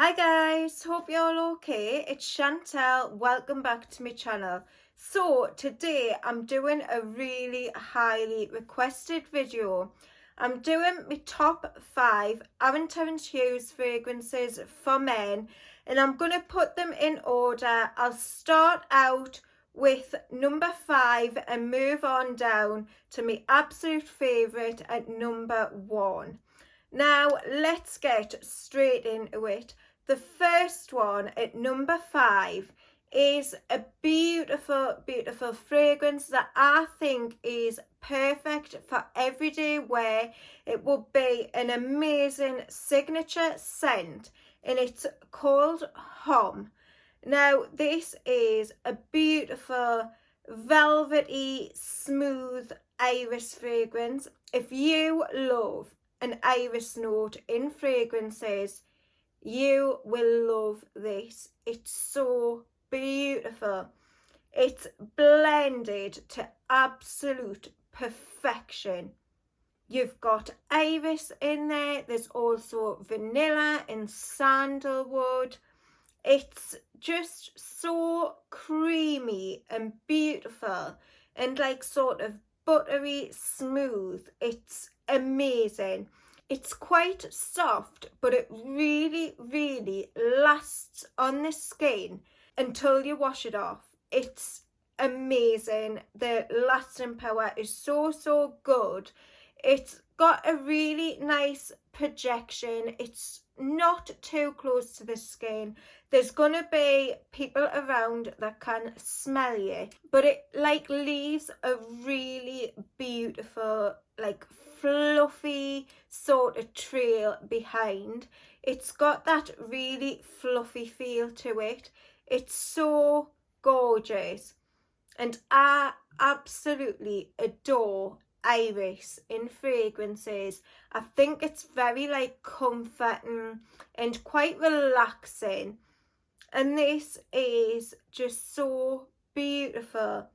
Hi guys, hope you're all okay. It's Chantel, welcome back to my channel. So today I'm doing a really highly requested video. I'm doing my top 5 Aaron Terence Hughes fragrances for men, and I'm going to put them in order. I'll start out with number 5 and move on down to my absolute favourite at number 1. Now let's get straight into it. The first one at number 5 is a beautiful fragrance that I think is perfect for everyday wear. It will be an amazing signature scent, and it's called Homme. Now this is a beautiful velvety smooth iris fragrance. If you love an iris note in fragrances, you will love this. It's so beautiful. It's blended to absolute perfection. You've got iris in there. There's also vanilla and sandalwood. It's just so creamy and beautiful and like sort of buttery smooth. It's amazing. It's quite soft, but it really lasts on the skin until you wash it off. It's amazing. The lasting power is so good. It's got a really nice projection. It's not too close to the skin. There's gonna be people around that can smell you, but it like leaves a really beautiful, like fluffy sort of trail behind. It's got that really fluffy feel to it. It's so gorgeous, and I absolutely adore iris in fragrances. I think it's very like comforting and quite relaxing, and this is just so beautiful.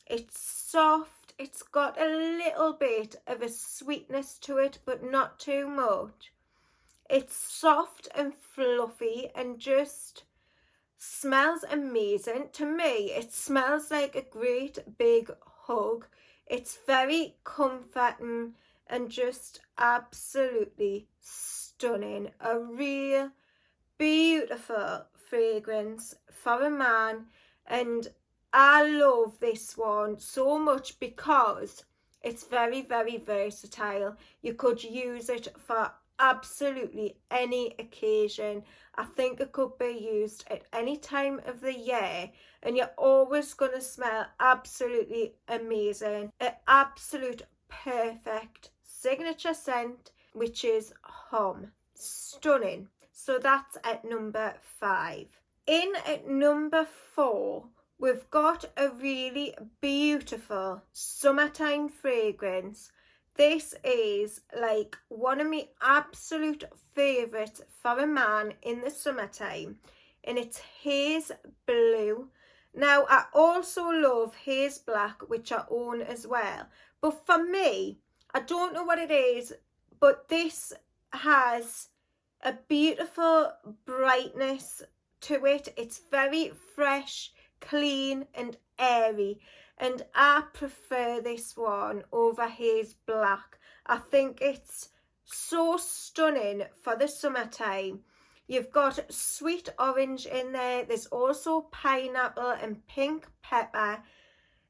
It's soft, it's got a little bit of a sweetness to it, but not too much. It's soft and fluffy and just smells amazing. To me, it smells like a great big hug. It's very comforting and just absolutely stunning. A real beautiful fragrance for a man, and I love this one so much because it's very versatile. You could use it for absolutely any occasion. I think it could be used at any time of the year, and you're always going to smell absolutely amazing. An absolute perfect signature scent, which is Homme. Stunning. So that's at number 5. In at number 4, we've got a really beautiful summertime fragrance. This is like one of my absolute favourites for a man in the summertime, and it's Haze Blue. Now I also love Haze Black, which I own as well, but for me, I don't know what it is, but this has a beautiful brightness to it. It's very fresh, clean and airy, and I prefer this one over Haze Black. I think it's so stunning for the summertime. You've got sweet orange in there. There's also pineapple and pink pepper.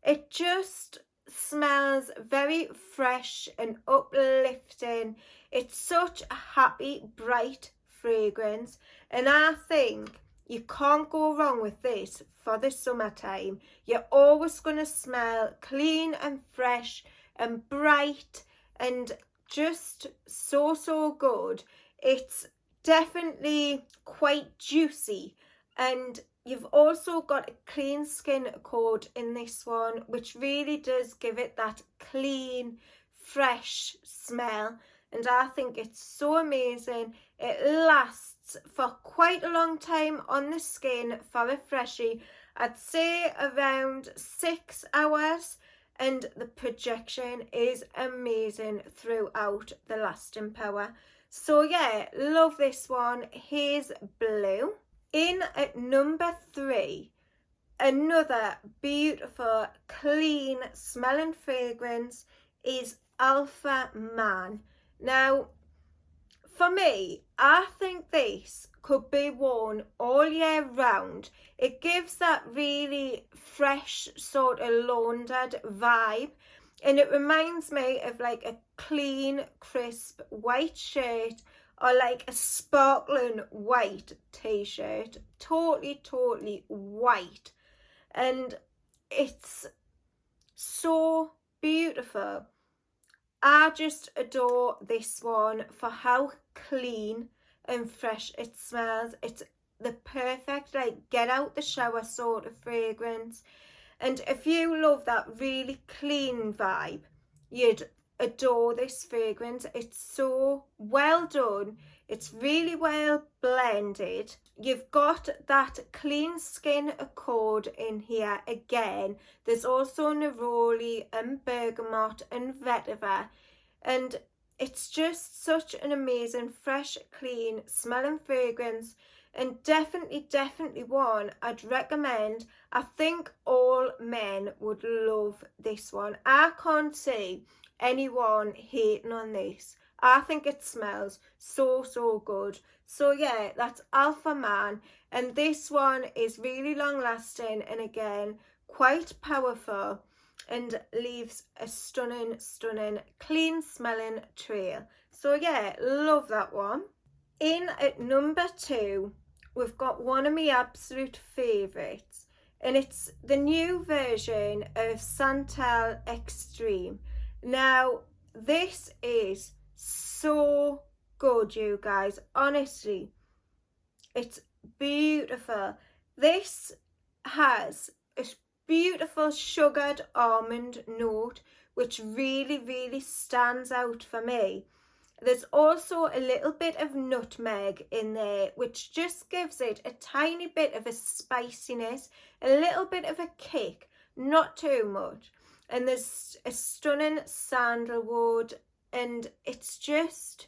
It just smells very fresh and uplifting. It's such a happy, bright fragrance, and I think you can't go wrong with this for the summertime. You're always going to smell clean and fresh and bright and just so good. It's definitely quite juicy, and you've also got a clean skin coat in this one, which really does give it that clean, fresh smell, and I think it's so amazing. It lasts for quite a long time on the skin for a freshie. I'd say around 6 hours, and the projection is amazing throughout the lasting power. So yeah, love this one, Haze Blue. In at number 3, another beautiful, clean smelling fragrance is Alpha Man. Now, for me, I think this could be worn all year round. It gives that really fresh sort of laundered vibe, and it reminds me of like a clean, crisp white shirt or like a sparkling white t-shirt, totally white, and it's so beautiful. I just adore this one for how clean and fresh it smells. It's the perfect like get out the shower sort of fragrance. And if you love that really clean vibe, you'd adore this fragrance. It's so well done. It's really well blended. You've got that clean skin accord in here again. There's also neroli and bergamot and vetiver. And it's just such an amazing, fresh, clean smelling fragrance. And definitely one I'd recommend. I think all men would love this one. I can't see anyone hating on this. I think it smells so good. So yeah, that's Alpha Man, and this one is really long lasting and again quite powerful and leaves a stunning clean smelling trail. So yeah, love that one. In at number 2, we've got one of my absolute favourites, and it's the new version of Santal Extreme. Now, this is so good, you guys. Honestly, it's beautiful. This has a beautiful sugared almond note, which really stands out for me. There's also a little bit of nutmeg in there, which just gives it a tiny bit of a spiciness, a little bit of a kick, not too much. And there's a stunning sandalwood, and it's just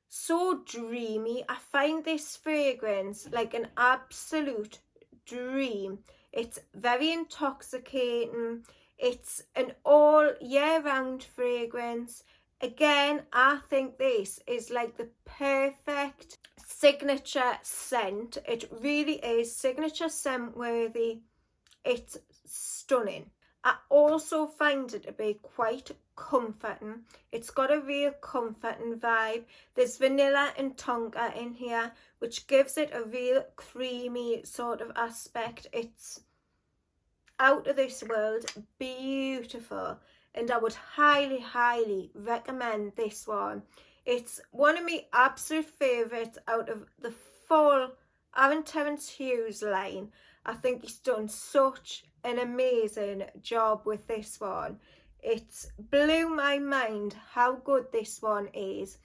so dreamy. I find this fragrance like an absolute dream. It's very intoxicating. It's an all year round fragrance. Again, I think this is like the perfect signature scent. It really is signature scent worthy. It's stunning. I also find it to be quite comforting. It's got a real comforting vibe. There's vanilla and tonka in here, which gives it a real creamy sort of aspect. It's out of this world, beautiful, and I would highly recommend this one. It's one of my absolute favourites out of the full Aaron Terence Hughes line. I think he's done such an amazing job with this one. It's blew my mind how good this one is,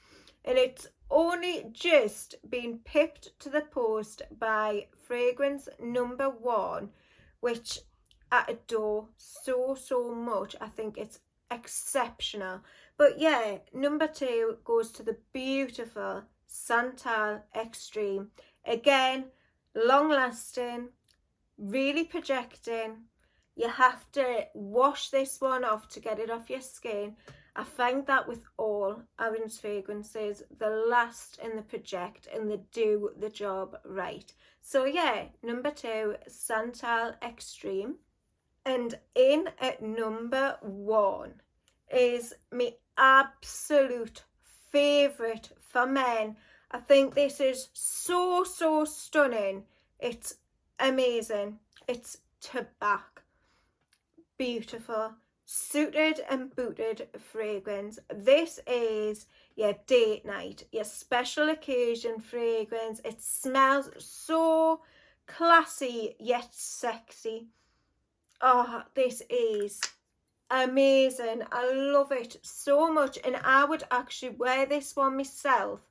and it's only just been pipped to the post by fragrance number 1, which I adore so much. I think it's exceptional. But yeah, number 2 goes to the beautiful Santal Extreme. Again, long lasting, really projecting. You have to wash this one off to get it off your skin. I find that with all Aaron's fragrances, they last and they project and they do the job right. So yeah, number 2, Santal Extreme. And in at number 1 is my absolute favourite for men. I think this is so stunning. It's amazing. It's Tabac. Beautiful, suited and booted fragrance. This is your date night, your special occasion fragrance. It smells so classy yet sexy. Oh, this is amazing. I love it so much, and I would actually wear this one myself.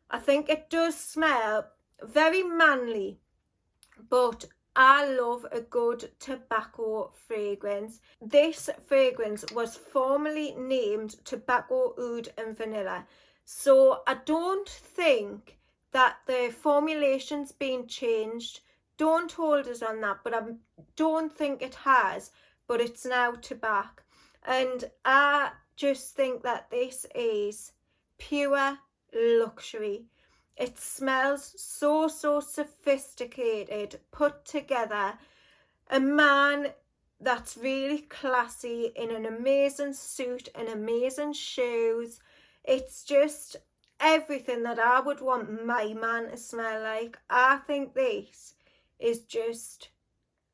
I think it does smell very manly, but I love a good tobacco fragrance. This fragrance was formerly named Tobacco Oud and Vanilla. So I don't think that the formulation's been changed. Don't hold us on that, but I don't think it has, but it's now Tabac. And I just think that this is pure luxury. It smells so sophisticated, put together. A man that's really classy in an amazing suit and amazing shoes. It's just everything that I would want my man to smell like. I think this is just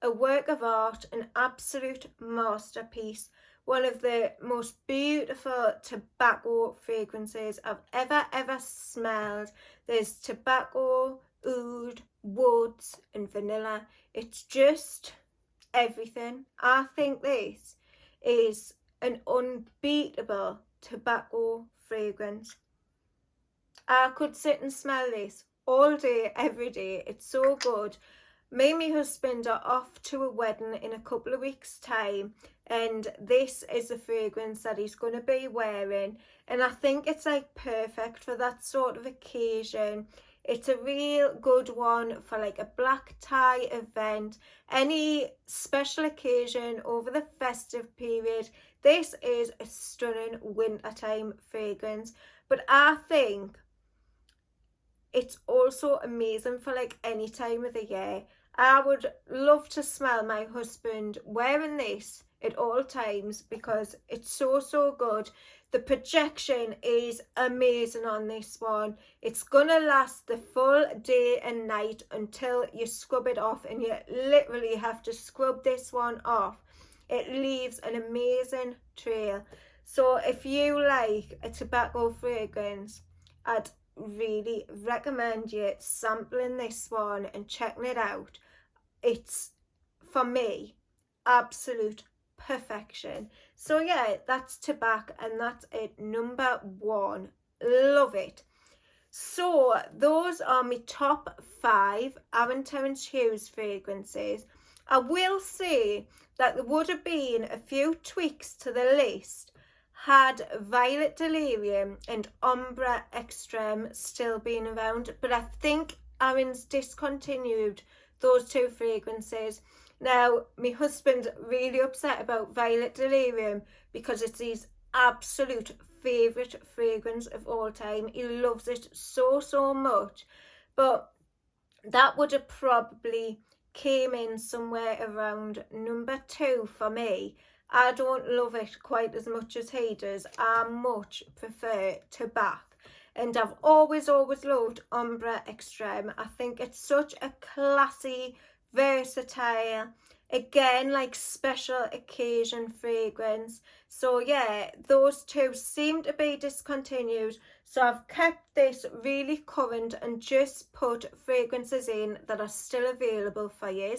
a work of art, an absolute masterpiece. One of the most beautiful tobacco fragrances I've ever smelled. There's tobacco, oud, woods and vanilla. It's just everything. I think this is an unbeatable tobacco fragrance. I could sit and smell this all day, every day. It's so good. Me and my husband are off to a wedding in a couple of weeks' time, and this is the fragrance that he's going to be wearing, and I think it's like perfect for that sort of occasion. It's a real good one for like a black tie event, any special occasion over the festive period. This is a stunning wintertime fragrance, but I think it's also amazing for like any time of the year. I would love to smell my husband wearing this at all times because it's so good. The projection is amazing on this one. It's gonna last the full day and night until you scrub it off, and you literally have to scrub this one off. It leaves an amazing trail. So if you like a tobacco fragrance, I'd really recommend you sampling this one and checking it out. It's, for me, absolute perfection. So yeah, that's Tabac, and that's it, number 1. Love it. So those are my top 5 Aaron Terence Hughes fragrances. I will say that there would have been a few tweaks to the list had Violet Delirium and Ombre Extreme still been around, but I think Aaron's discontinued those 2 fragrances. Now, my husband's really upset about Violet Delirium because it's his absolute favourite fragrance of all time. He loves it so much, but that would have probably came in somewhere around number 2 for me. I don't love it quite as much as he does. I much prefer Tabac. And I've always loved Ombre Extreme. I think it's such a classy, versatile, again, like special occasion fragrance. So yeah, those 2 seem to be discontinued. So I've kept this really current and just put fragrances in that are still available for you.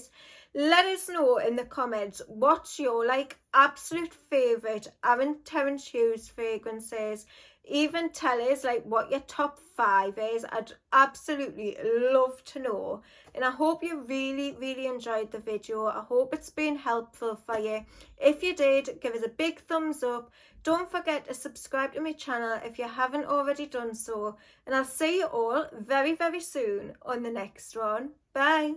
Let us know in the comments what's your like absolute favourite Aaron Terence Hughes fragrances. Even tell us like what your top 5 is. I'd absolutely love to know. And I hope you really enjoyed the video. I hope it's been helpful for you. If you did, give us a big thumbs up. Don't forget to subscribe to my channel if you haven't already done so. And I'll see you all very soon on the next one. Bye.